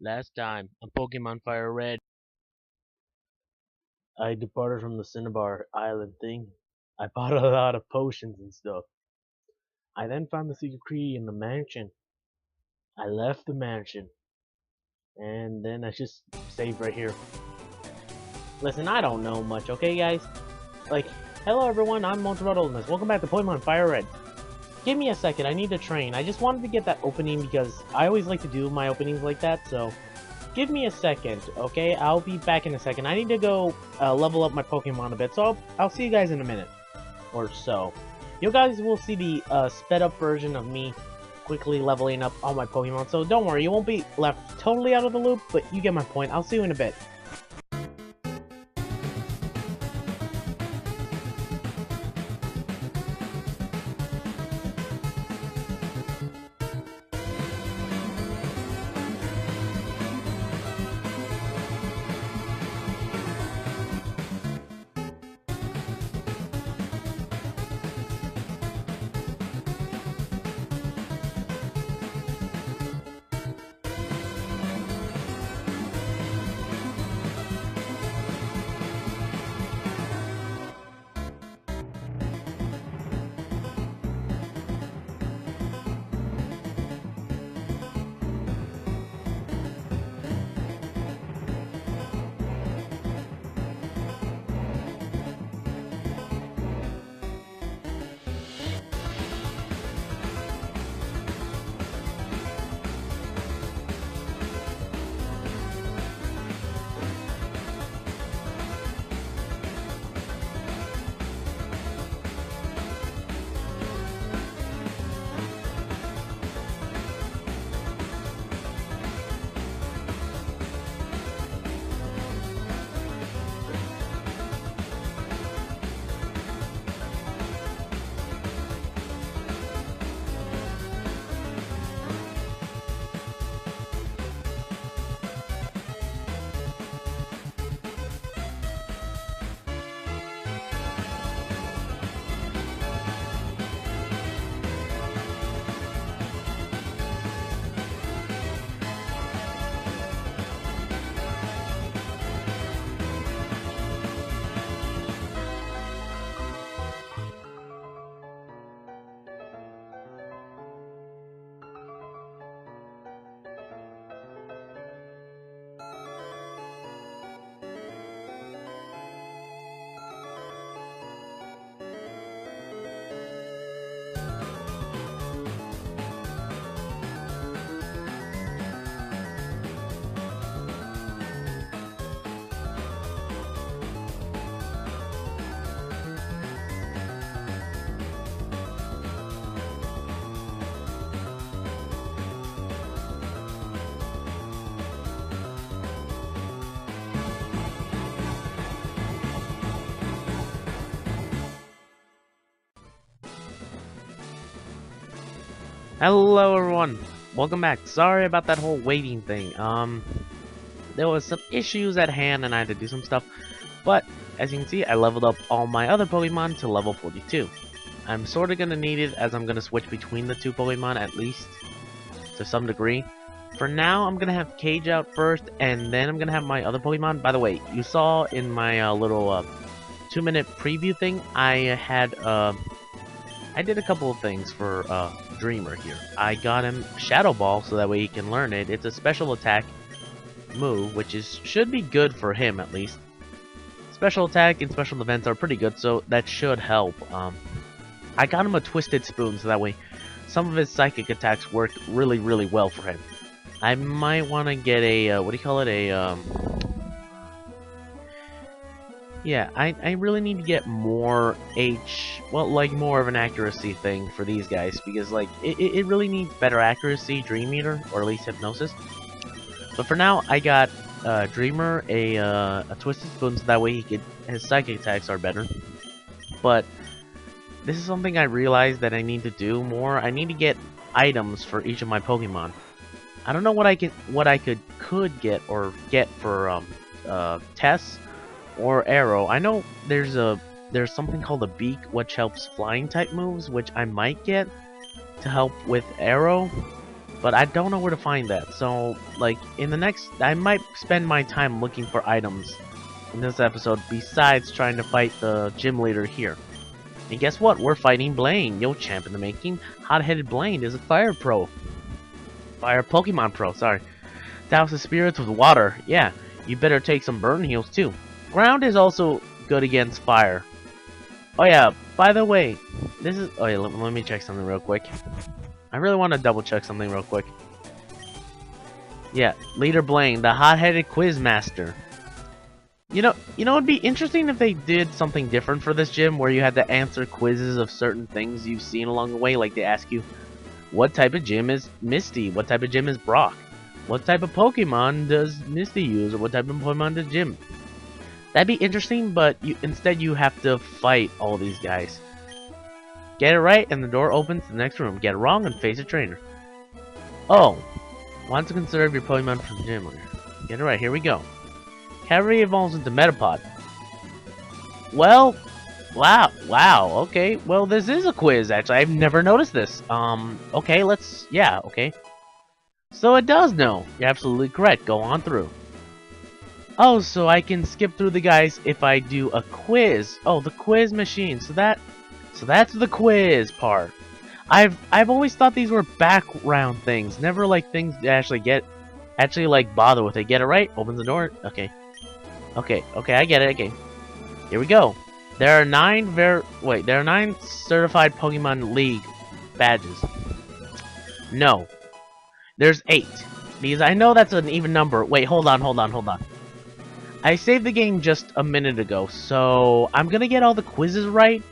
Last time on Pokemon FireRed, I departed from the Cinnabar Island thing. I bought a lot of potions and stuff. I then found the secret key in the mansion. I left the mansion, and then I just saved right here. Listen, I don't know much, okay, guys? Like, hello everyone, I'm Monterotolinus. Welcome back to Pokemon FireRed. Give me a second, I need to train. I just wanted to get that opening because I always like to do my openings like that, so give me a second, okay? I'll be back in a second. I need to go level up my Pokemon a bit, so I'll see you guys in a minute or so. You guys will see the sped up version of me quickly leveling up all my Pokemon, so don't worry, you won't be left totally out of the loop, but you get my point. I'll see you in a bit. Hello everyone, welcome back. Sorry about that whole waiting thing. There was some issues at hand and I had to do some stuff, but as you can see, I leveled up all my other Pokemon to level 42. I'm sort of gonna need it as I'm gonna switch between the two Pokemon at least to some degree. For now, I'm gonna have Cage out first, and then I'm gonna have my other Pokemon. By the way, you saw in my little 2-minute preview thing, I did a couple of things for Dreamer here. I got him Shadow Ball so that way he can learn it. It's a special attack move, which should be good for him at least. Special attack and special defense are pretty good, so that should help. I got him a Twisted Spoon so that way some of his psychic attacks work really, really well for him. I might want to get a what do you call it? Yeah, I really need to get more like more of an accuracy thing for these guys, because like it really needs better accuracy, Dream Eater, or at least Hypnosis. But for now, I got Dreamer a Twisted Spoon so that way his psychic attacks are better. But this is something I realized that I need to do more. I need to get items for each of my Pokemon. I don't know what I could get for Tess or Arrow. I know there's something called a Beak which helps flying type moves, which I might get to help with Arrow. but I don't know where to find that. So, like, in the next, I might spend my time looking for items in this episode besides trying to fight the gym leader here. And guess what? We're fighting Blaine. Yo, champ in the making. Hot-headed Blaine is a fire pro. Fire Pokemon pro, sorry. Douse the spirits with water. Yeah, you better take some burn heals too. Ground is also good against fire. Oh yeah, by the way, this is... Oh yeah, let me check something real quick. I really want to double check something real quick. Yeah, Leader Blaine, the hot-headed quiz master. You know, it'd be interesting if they did something different for this gym, where you had to answer quizzes of certain things you've seen along the way. Like they ask you, what type of gym is Misty? What type of gym is Brock? What type of Pokemon does Misty use? Or what type of Pokemon does Jim? That'd be interesting, but instead you have to fight all these guys. Get it right, and the door opens to the next room. Get it wrong, and face a trainer. Oh, want to conserve your Pokemon from the gym. Get it right, here we go. Cavalry evolves into Metapod. Well, wow, okay. Well, this is a quiz, actually. I've never noticed this. Okay, okay. So it does know. You're absolutely correct. Go on through. Oh, so I can skip through the guys if I do a quiz. Oh, the quiz machine. So that's the quiz part. I've always thought these were background things, never like things to actually like bother with it. Get it right? Opens the door. Okay, I get it. Okay, here we go. There are 9 certified Pokemon League badges. No, there's 8 because I know that's an even number. Wait, hold on. I saved the game just a minute ago, so I'm gonna get all the quizzes right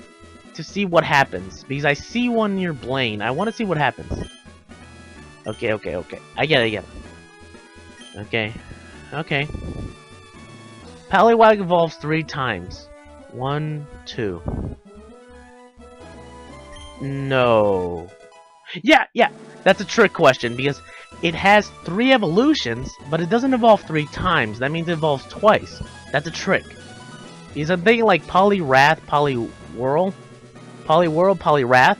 to see what happens, because I see one near Blaine. I want to see what happens. Okay. I get it. Okay. Poliwag evolves 3 times. 1, 2. No. Yeah. That's a trick question, because it has 3 evolutions, but it doesn't evolve 3 times. That means it evolves twice. That's a trick. Because I'm thinking like Poliwrath, Poliwrath,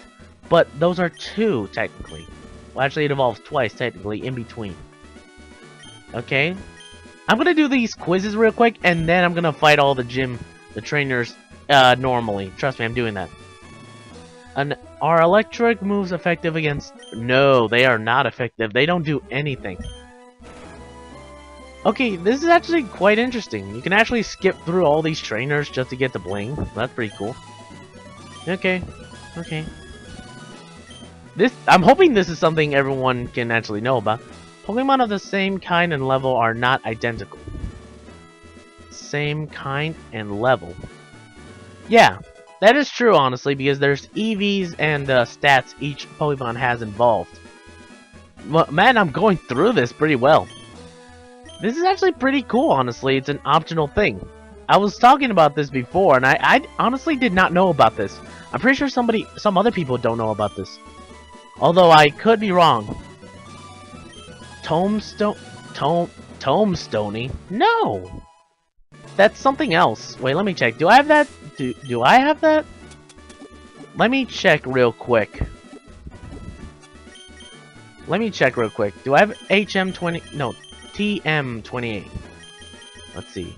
but those are 2 technically. Well, actually, it evolves twice technically in between. Okay, I'm gonna do these quizzes real quick, and then I'm gonna fight all the trainers normally. Trust me, I'm doing that. Are electric moves effective against... No, they are not effective. They don't do anything. Okay, this is actually quite interesting. You can actually skip through all these trainers just to get to Blaine. That's pretty cool. Okay. I'm hoping this is something everyone can actually know about. Pokemon of the same kind and level are not identical. Same kind and level. Yeah, that is true, honestly, because there's EVs and stats each Pokemon has involved. Well, man, I'm going through this pretty well. This is actually pretty cool, honestly. It's an optional thing. I was talking about this before, and I honestly did not know about this. I'm pretty sure some other people don't know about this. Although I could be wrong. Tomestony? No! That's something else. Wait, let me check. Do I have that? Do I have that? Let me check real quick. Do I have HM20? No, TM28. Let's see.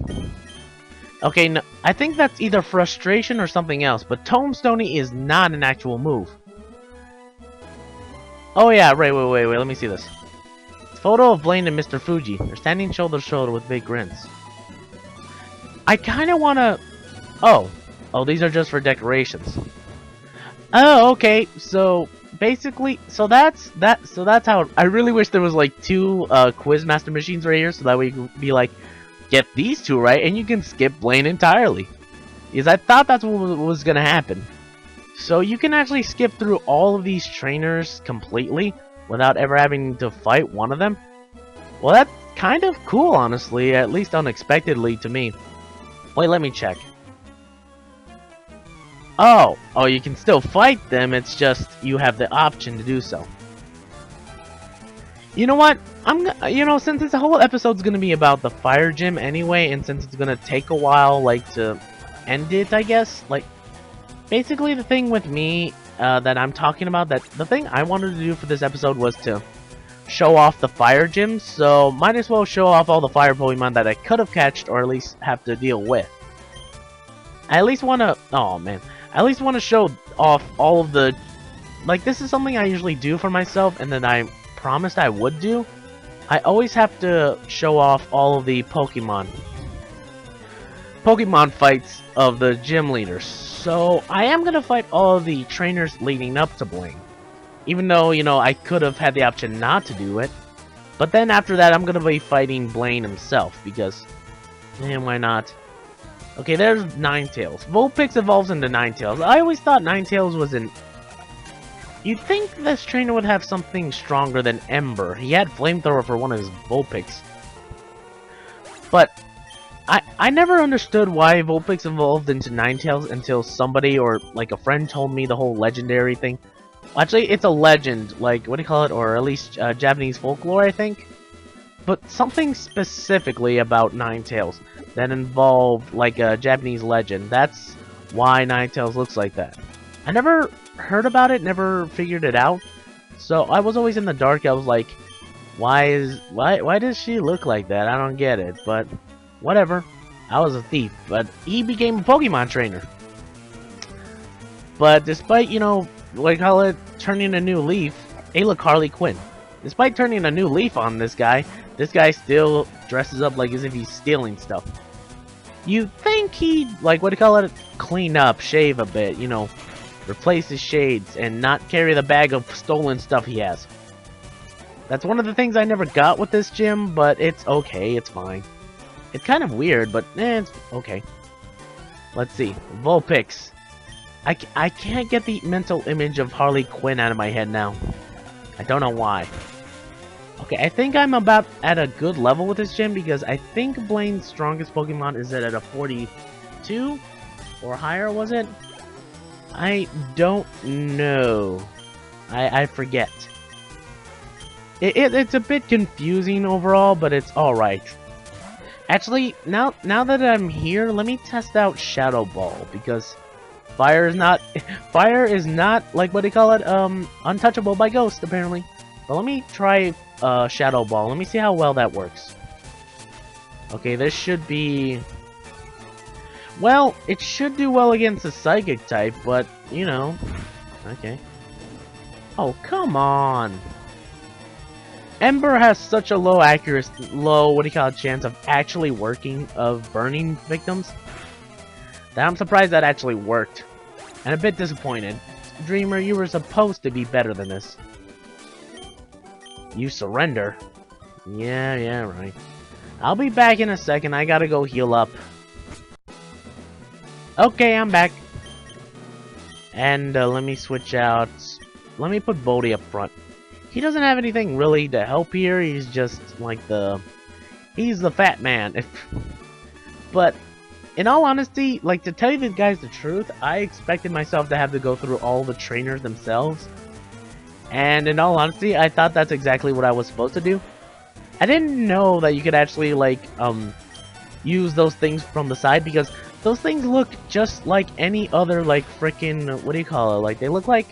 Okay, no, I think that's either frustration or something else, but Tomestony is not an actual move. Oh yeah, right, wait, let me see this. Photo of Blaine and Mr. Fuji. They're standing shoulder to shoulder with big grins. I kinda wanna... Oh, these are just for decorations. Oh, okay, so basically, so that's how... I really wish there was like 2 quiz master machines right here, so that way you could be like, get these 2 right, and you can skip Blaine entirely. Because I thought that's what was gonna happen. So you can actually skip through all of these trainers completely without ever having to fight one of them. Well, that's kind of cool, honestly, at least unexpectedly to me. Wait, let me check. Oh, you can still fight them, it's just you have the option to do so. You know what? Since this whole episode's gonna be about the fire gym anyway, and since it's gonna take a while, like, to end it, I guess, like, basically the thing with me, that I'm talking about, the thing I wanted to do for this episode was to show off the fire gyms, so might as well show off all the fire Pokemon that I could have catched or at least have to deal with. I at least want to, oh man, I at least want to show off all of the, like this is something I usually do for myself and then I promised I would do. I always have to show off all of the Pokemon fights of the gym leaders. So I am going to fight all of the trainers leading up to Blaine. Even though, you know, I could have had the option not to do it. But then after that, I'm going to be fighting Blaine himself. Because, man, why not? Okay, there's Ninetales. Vulpix evolves into Ninetales. I always thought Ninetales was an... You'd think this trainer would have something stronger than Ember. He had Flamethrower for one of his Vulpix. But I never understood why Vulpix evolved into Ninetales until somebody or like a friend told me the whole legendary thing. Actually, it's a legend, like, what do you call it? Or at least Japanese folklore, I think. But something specifically about Ninetales that involved, like, a Japanese legend. That's why Ninetales looks like that. I never heard about it, never figured it out. So I was always in the dark. I was like, why does she look like that? I don't get it, but whatever. I was a thief, but he became a Pokemon trainer. But despite, you know, what do you call it, turning a new leaf, hey look, Harley Quinn. Despite turning a new leaf on this guy still dresses up like as if he's stealing stuff. You think he'd, like, what do you call it, clean up, shave a bit, you know, replace his shades, and not carry the bag of stolen stuff he has. That's one of the things I never got with this gym, but it's okay, it's fine. It's kind of weird, but it's okay. Let's see, Vulpix. I can't get the mental image of Harley Quinn out of my head now. I don't know why. Okay, I think I'm about at a good level with this gym because I think Blaine's strongest Pokemon is at a 42 or higher, was it? I don't know. I forget. It's a bit confusing overall, but it's alright. Actually, now that I'm here, let me test out Shadow Ball because Fire is not like, what do you call it, untouchable by Ghost apparently. But let me try Shadow Ball. Let me see how well that works. Okay, this should be, well, it should do well against the Psychic type, but you know, okay. Oh, come on. Ember has such a low accuracy, what do you call it, chance of actually working, of burning victims, that I'm surprised that actually worked. And a bit disappointed. Dreamer, you were supposed to be better than this. You surrender? Yeah, right. I'll be back in a second, I gotta go heal up. Okay, I'm back. And let me switch out, let me put Bodhi up front. He doesn't have anything really to help here, he's just like he's the fat man. But in all honesty, like, to tell you guys the truth, I expected myself to have to go through all the trainers themselves. And in all honesty, I thought that's exactly what I was supposed to do. I didn't know that you could actually, like, use those things from the side, because those things look just like any other, like, frickin', what do you call it? Like, they look like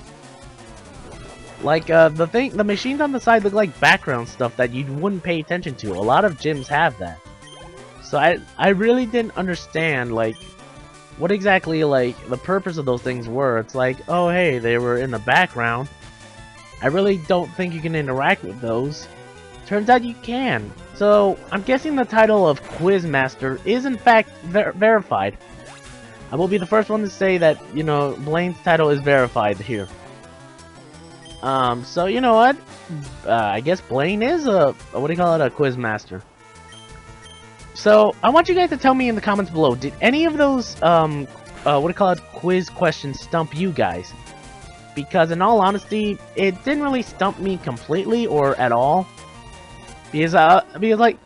the machines on the side look like background stuff that you wouldn't pay attention to. A lot of gyms have that. So I really didn't understand, like, what exactly, like, the purpose of those things were. It's like, oh hey, they were in the background. I really don't think you can interact with those. Turns out you can. So, I'm guessing the title of Quizmaster is in fact verified. I will be the first one to say that, you know, Blaine's title is verified here. So you know what? I guess Blaine is a what do you call it? A Quizmaster. So, I want you guys to tell me in the comments below, did any of those, what do you call it, quiz questions stump you guys? Because in all honesty, it didn't really stump me completely or at all. Because like,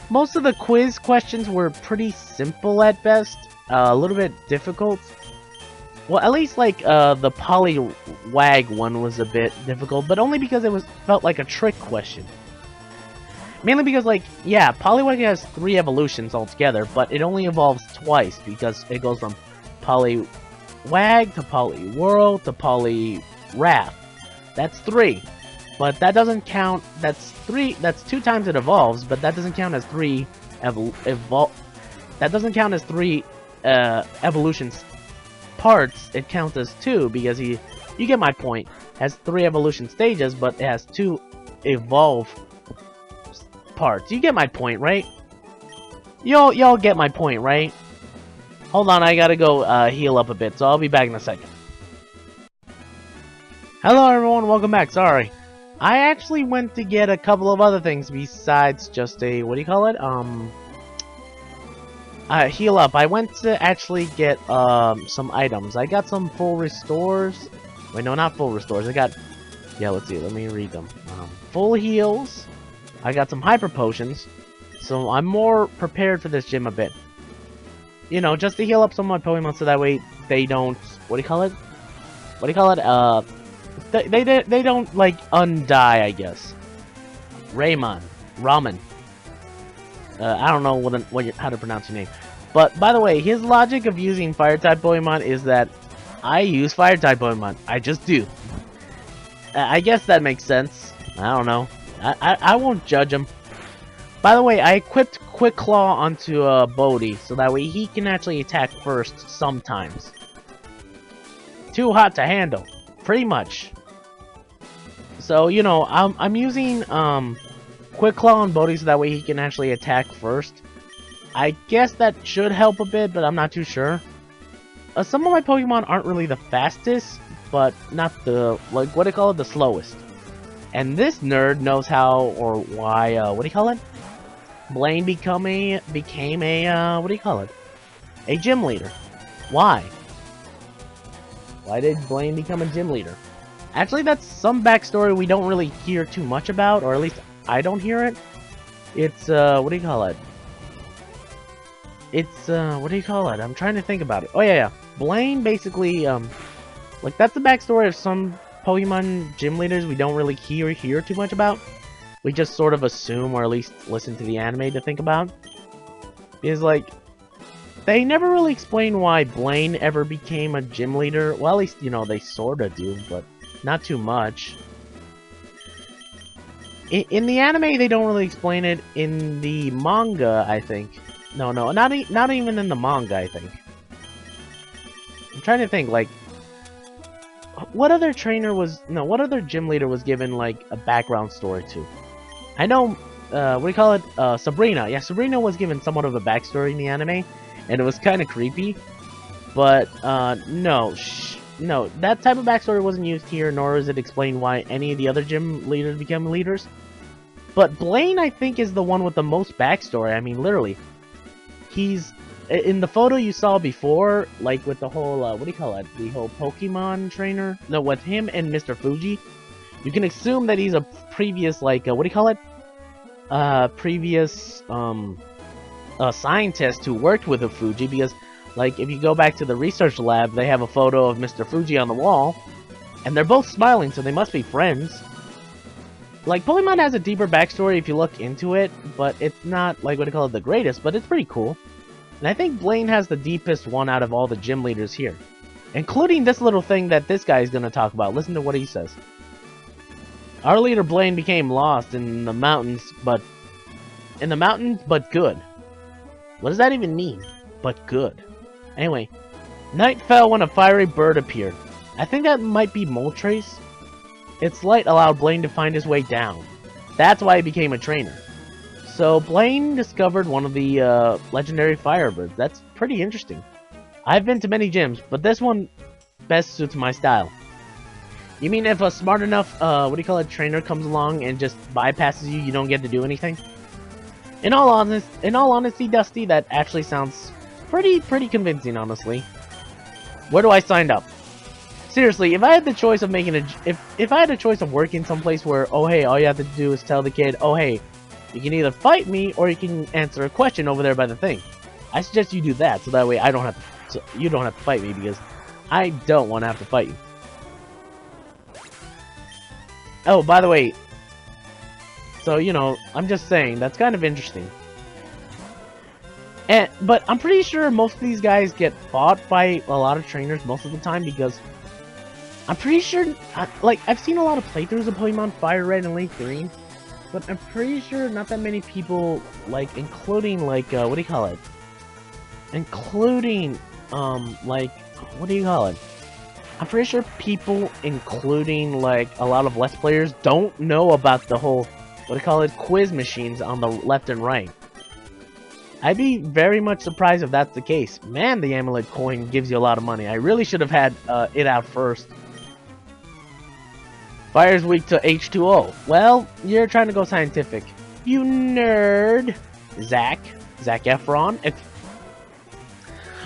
most of the quiz questions were pretty simple at best, a little bit difficult. Well, at least like, the Poliwag one was a bit difficult, but only because it felt like a trick question. Mainly because, like, yeah, Poliwag has 3 evolutions altogether, but it only evolves twice because it goes from Poliwag to Poliwhirl to Poliwrath. That's 3. but that doesn't count. That's 2 times it evolves, but that doesn't count as 3 that doesn't count as 3 evolutions parts. It counts as 2 because you get my point. It has 3 evolution stages, but it has 2 evolve parts. You get my point, right? Y'all get my point, right? Hold on, I gotta go heal up a bit, so I'll be back in a second. Hello everyone, welcome back. Sorry, I actually went to get a couple of other things besides just a, what do you call it? Heal up. I went to actually get some items. I got some full restores. Wait, no, not full restores. I got, yeah, let's see. Let me read them. Full heals. I got some hyper potions. So I'm more prepared for this gym a bit. You know, just to heal up some of my Pokemon so that way they don't, what do you call it? What do you call it? They don't, like, undie, I guess. Ramen. I don't know how to pronounce your name. But, by the way, his logic of using Fire-type Pokemon is that I use Fire-type Pokemon. I just do. I guess that makes sense. I don't know. I won't judge him. By the way, I equipped Quick Claw onto Bodhi, so that way he can actually attack first sometimes. Too hot to handle. Pretty much. So, you know, I'm using Quick Claw on Bodhi so that way he can actually attack first. I guess that should help a bit, but I'm not too sure. Some of my Pokemon aren't really the fastest, but not the, like, what do you call it, the slowest. And this nerd knows how or why, what do you call it? Blaine became a, what do you call it? A gym leader. Why? Why did Blaine become a gym leader? Actually, that's some backstory we don't really hear too much about, or at least I don't hear it. It's, what do you call it? It's, what do you call it? I'm trying to think about it. Oh, yeah. Blaine basically, like, that's the backstory of some Pokemon gym leaders we don't really hear too much about. We just sort of assume, or at least listen to the anime to think about. Is, like, they never really explain why Blaine ever became a gym leader. Well, at least, you know, they sorta do, but not too much. In the anime, they don't really explain it. In the manga, I think. No, not even in the manga, I think. I'm trying to think, like, what other gym leader was given, like, a background story to? I know, what do you call it? Sabrina. Yeah, Sabrina was given somewhat of a backstory in the anime, and it was kind of creepy. But, no, that type of backstory wasn't used here, nor is it explained why any of the other gym leaders became leaders. But Blaine, I think, is the one with the most backstory. I mean, literally. He's, in the photo you saw before, like, with the whole, what do you call it? The whole Pokemon trainer? No, with him and Mr. Fuji. You can assume that he's a previous, like, what do you call it? Previous, scientist who worked with a Fuji, because, like, if you go back to the research lab, they have a photo of Mr. Fuji on the wall, and they're both smiling, so they must be friends. Like, Pokemon has a deeper backstory if you look into it, but it's not, like, what do you call it, the greatest, but it's pretty cool. And I think Blaine has the deepest one out of all the gym leaders here. Including this little thing that this guy is going to talk about. Listen to what he says. Our leader Blaine became lost in the mountains, but good. What does that even mean? But good. Anyway, night fell when a fiery bird appeared. I think that might be Moltres. Its light allowed Blaine to find his way down. That's why he became a trainer. So Blaine discovered one of the legendary firebirds. That's pretty interesting. I've been to many gyms, but this one best suits my style. You mean if a smart enough, what do you call it, trainer comes along and just bypasses you, you don't get to do anything? In all honesty, Dusty, that actually sounds pretty convincing, honestly. Where do I sign up? Seriously, if I had the choice of making if I had a choice of working someplace where, oh hey, all you have to do is tell the kid, oh hey, you can either fight me or you can answer a question over there by the thing. I suggest you do that, so that way I don't have to, you don't have to fight me, because I don't want to have to fight you. Oh, by the way, so, you know, I'm just saying, that's kind of interesting. But I'm pretty sure most of these guys get fought by a lot of trainers most of the time, because I'm pretty sure, like, I've seen a lot of playthroughs of Pokemon FireRed and Leaf Green, but I'm pretty sure not that many people, like, including, like, what do you call it? Including, like, what do you call it? I'm pretty sure people, including, like, a lot of Let's Players, don't know about the whole, what do you call it, quiz machines on the left and right. I'd be very much surprised if that's the case. Man, the amulet coin gives you a lot of money. I really should have had it out first. Fire's weak to H2O. Well, you're trying to go scientific. You nerd. Zac Efron.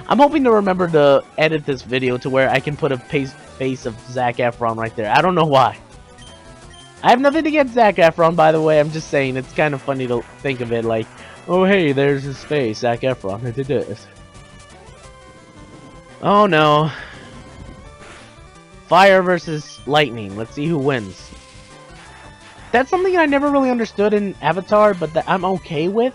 I'm hoping to remember to edit this video to where I can put a face of Zac Efron right there. I don't know why. I have nothing against Zac Efron, by the way. I'm just saying it's kind of funny to think of it like, oh hey, there's his face, Zac Efron. I did this. Oh no. Fire versus lightning. Let's see who wins. That's something I never really understood in Avatar, but that I'm okay with.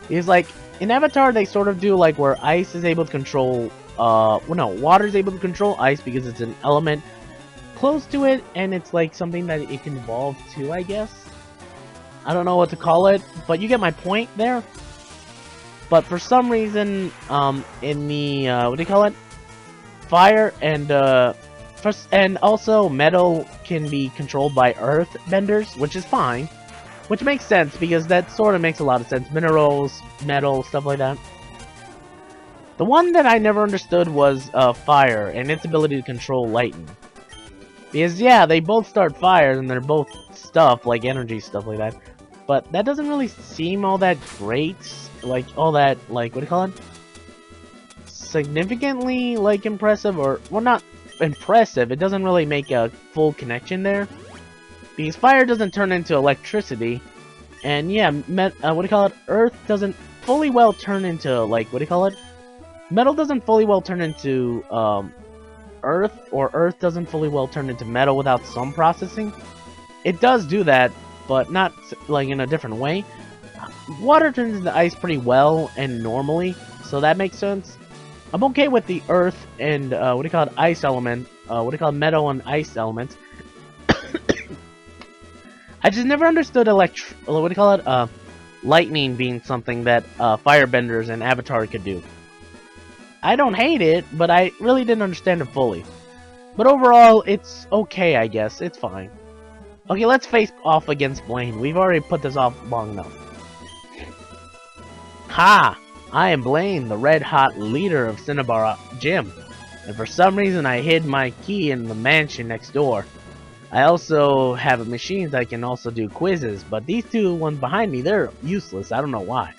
Is like, in Avatar, they sort of do like where ice is able to control, well no, water is able to control ice because it's an element close to it, and it's like something that it can evolve to, I guess. I don't know what to call it, but you get my point there. But for some reason, in the, what do you call it? Fire and also metal can be controlled by earth benders, which is fine. Which makes sense, because that sort of makes a lot of sense. Minerals, metal, stuff like that. The one that I never understood was fire, and its ability to control lightning. Because, yeah, they both start fires, and they're both stuff, like energy, stuff like that. But that doesn't really seem all that great. Like, all that, like, what do you call it? Significantly, like, impressive, or, well, not impressive. It doesn't really make a full connection there. Because fire doesn't turn into electricity, and yeah, what do you call it? Earth doesn't fully well turn into, like, what do you call it? Metal doesn't fully well turn into, earth, or earth doesn't fully well turn into metal without some processing. It does do that, but not, like, in a different way. Water turns into ice pretty well and normally, so that makes sense. I'm okay with the earth and, what do you call it? Ice element, what do you call it? Metal and ice elements. I just never understood what do you call it? Lightning being something that firebenders and Avatar could do. I don't hate it, but I really didn't understand it fully. But overall, it's okay, I guess. It's fine. Okay, let's face off against Blaine. We've already put this off long enough. Ha! I am Blaine, the red-hot leader of Cinnabar Gym. And for some reason, I hid my key in the mansion next door. I also have a machine that can also do quizzes, but these two ones behind me, they're useless. I don't know why.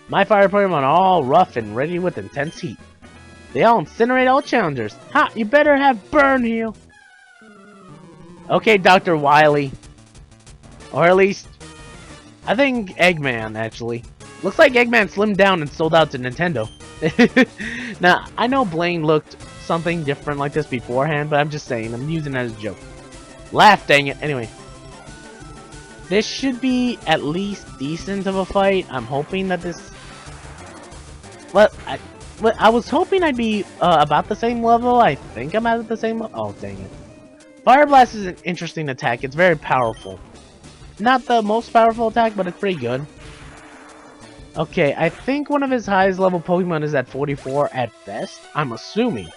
My fire Pokemon are all rough and ready with intense heat. They all incinerate all challengers. Ha! You better have Burn Heal! Okay, Dr. Wily. Or at least, I think Eggman, actually. Looks like Eggman slimmed down and sold out to Nintendo. Now, I know Blaine looked something different like this beforehand, but I'm just saying, I'm using it as a joke. Laugh, dang it. Anyway. This should be at least decent of a fight. I'm hoping that this... Well, I was hoping I'd be about the same level. I think I'm at the same level. Oh, dang it. Fire Blast is an interesting attack. It's very powerful. Not the most powerful attack, but it's pretty good. Okay, I think one of his highest level Pokemon is at 44 at best. I'm assuming.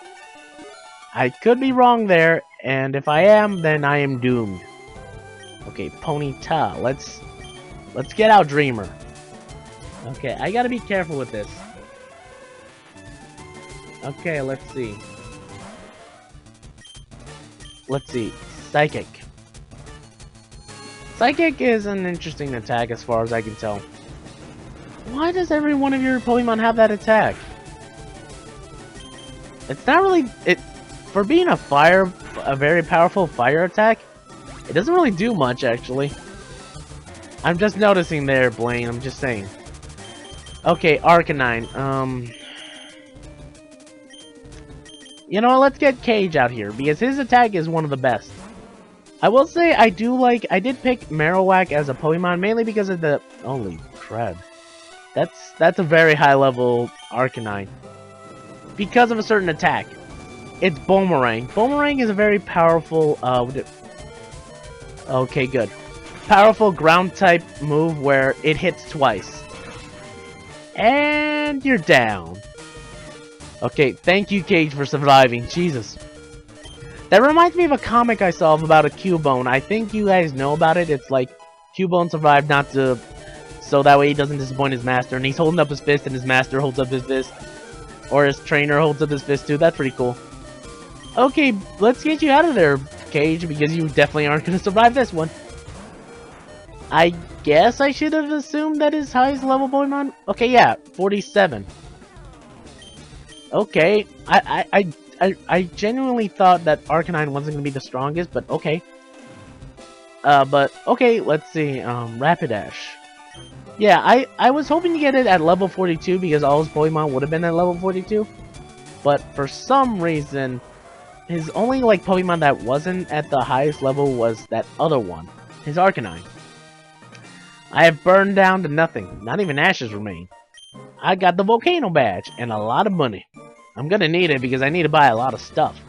I could be wrong there, and if I am, then I am doomed. Okay, Ponyta. Let's get out Dreamer. Okay, I gotta be careful with this. Okay, let's see. Let's see. Psychic. Psychic is an interesting attack as far as I can tell. Why does every one of your Pokemon have that attack? It's not really... For being a very powerful fire attack, it doesn't really do much, actually. I'm just noticing there, Blaine. I'm just saying. Okay, Arcanine. You know what? Let's get Cage out here, because his attack is one of the best. I will say, I did pick Marowak as a Pokemon, mainly because of the... Holy crap. That's a very high level Arcanine. Because of a certain attack. It's Boomerang. Boomerang is a very powerful, okay, good. Powerful ground type move where it hits twice. And you're down. Okay, thank you, Cage, for surviving. Jesus. That reminds me of a comic I saw about a Cubone. I think you guys know about it. It's like Cubone survived not to, so that way he doesn't disappoint his master. And he's holding up his fist, and his master holds up his fist, or his trainer holds up his fist too. That's pretty cool. Okay, let's get you out of there, Cage, because you definitely aren't going to survive this one. I guess I should have assumed that his highest level Pokemon. Okay, yeah, 47. Okay, I genuinely thought that Arcanine wasn't going to be the strongest, but okay. But okay, let's see. Rapidash. Yeah, I was hoping to get it at level 42 because all his Pokemon would have been at level 42. But for some reason, his only like Pokemon that wasn't at the highest level was that other one, his Arcanine. I have burned down to nothing. Not even ashes remain. I got the Volcano Badge and a lot of money. I'm gonna need it because I need to buy a lot of stuff.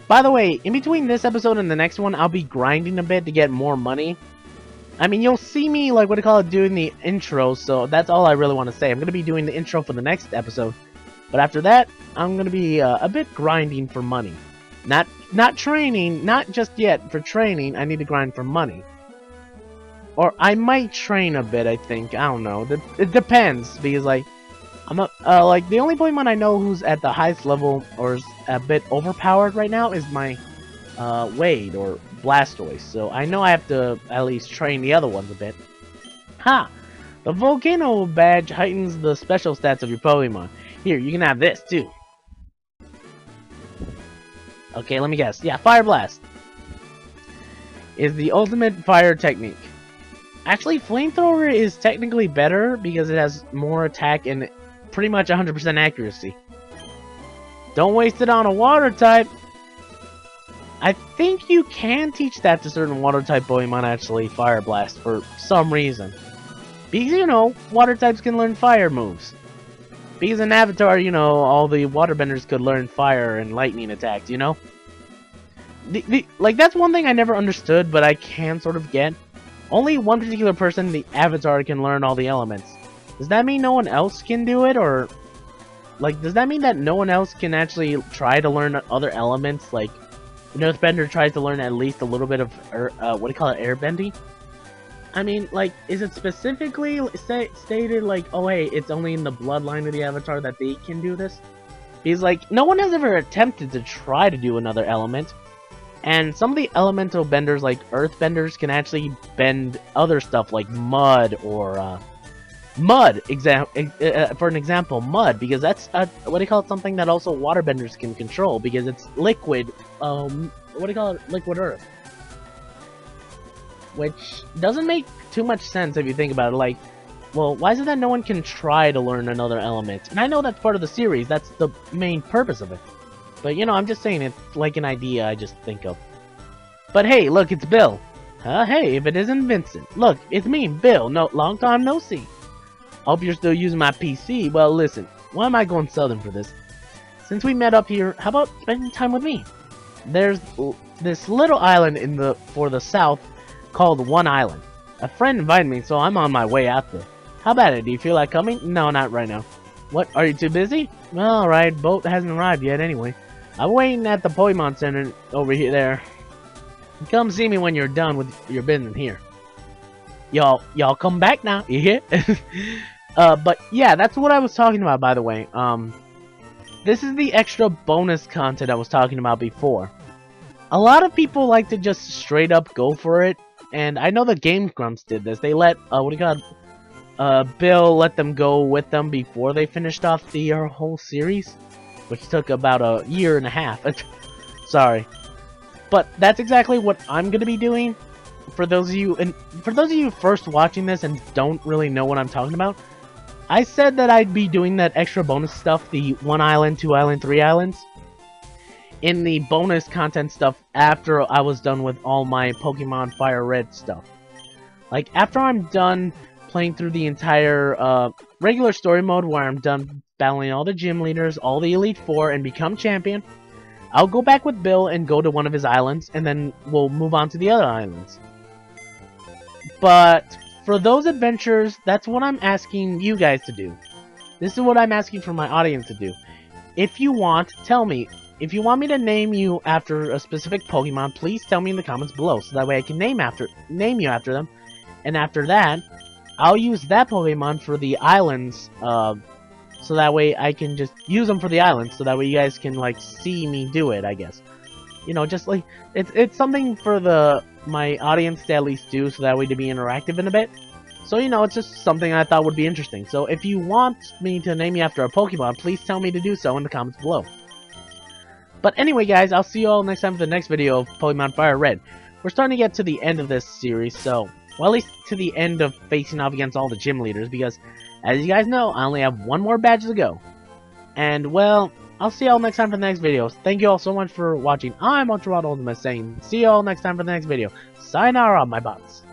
By the way, in between this episode and the next one, I'll be grinding a bit to get more money. I mean, you'll see me, like, doing the intro, so that's all I really want to say. I'm gonna be doing the intro for the next episode. But after that, I'm gonna be a bit grinding for money. Not training, not just yet. For training, I need to grind for money. Or I might train a bit, I think. I don't know. It depends, because, like, like, the only Pokemon I know who's at the highest level, or is a bit overpowered right now, is my, Wade, or Blastoise. So I know I have to at least train the other ones a bit. Ha! The Volcano Badge heightens the special stats of your Pokemon. Here, you can have this, too. Okay, let me guess. Yeah, Fire Blast is the ultimate fire technique. Actually, Flamethrower is technically better because it has more attack and pretty much 100% accuracy. Don't waste it on a water type. I think you can teach that to certain water type Pokemon, actually, Fire Blast, for some reason. Because, you know, water types can learn fire moves. Because in Avatar, you know, all the waterbenders could learn fire and lightning attacks, you know? Like, that's one thing I never understood, but I can sort of get. Only one particular person, the Avatar, can learn all the elements. Does that mean no one else can do it, or... Like, does that mean that no one else can actually try to learn other elements? Like, an Earthbender tries to learn at least a little bit of, airbending? I mean, like, is it specifically stated, like, oh, hey, it's only in the bloodline of the Avatar that they can do this? Because, like, no one has ever attempted to try to do another element. And some of the elemental benders, like Earthbenders, can actually bend other stuff, like mud, or, mud, for an example, mud, because that's, something that also waterbenders can control, because it's liquid, liquid earth. Which doesn't make too much sense if you think about it. Like, well, why is it that no one can try to learn another element? And I know that's part of the series, that's the main purpose of it. But, you know, I'm just saying, it's like an idea I just think of. But hey, look, it's Bill. Hey, if it isn't Vincent. Look, it's me, Bill. No, long time no see. Hope you're still using my PC. Well, listen, why am I going southern for this? Since we met up here, how about spending time with me? There's this little island for the south called One Island. A friend invited me, so I'm on my way out there. How about it? Do you feel like coming? No, not right now. What, are you too busy? Well, alright, boat hasn't arrived yet anyway. I'm waiting at the Pokemon Center over here there. Come see me when you're done with your business here. Y'all come back now, you hear? But yeah, that's what I was talking about, by the way. This is the extra bonus content I was talking about before. A lot of people like to just straight up go for it, and I know the Game Grumps did this. They let, Bill let them go with them before they finished off the whole series, which took about a year and a half. Sorry. But that's exactly what I'm going to be doing. For those of you first watching this and don't really know what I'm talking about, I said that I'd be doing that extra bonus stuff, the 1 island, 2 island, 3 islands, in the bonus content stuff after I was done with all my Pokemon FireRed stuff. Like, after I'm done playing through the entire regular story mode, where I'm done battling all the gym leaders, all the Elite Four, and become champion, I'll go back with Bill and go to one of his islands, and then we'll move on to the other islands. But for those adventures, that's what I'm asking you guys to do. This is what I'm asking for my audience to do. If you want, tell me. If you want me to name you after a specific Pokemon, please tell me in the comments below, so that way I can name you after them. And after that, I'll use that Pokemon for the islands, so that way I can just use them for the islands, so that way you guys can, like, see me do it, I guess. You know, just like, it's something for my audience to at least do, so that way to be interactive in a bit. So, you know, it's just something I thought would be interesting. So, if you want me to name you after a Pokemon, please tell me to do so in the comments below. But anyway, guys, I'll see you all next time for the next video of Pokemon Fire Red. We're starting to get to the end of this series, so... Well, at least to the end of facing off against all the gym leaders, because, as you guys know, I only have one more badge to go. And, well, I'll see you all next time for the next video. Thank you all so much for watching. I'm Ultra Ultimate saying, see you all next time for the next video. Sayonara, my bots.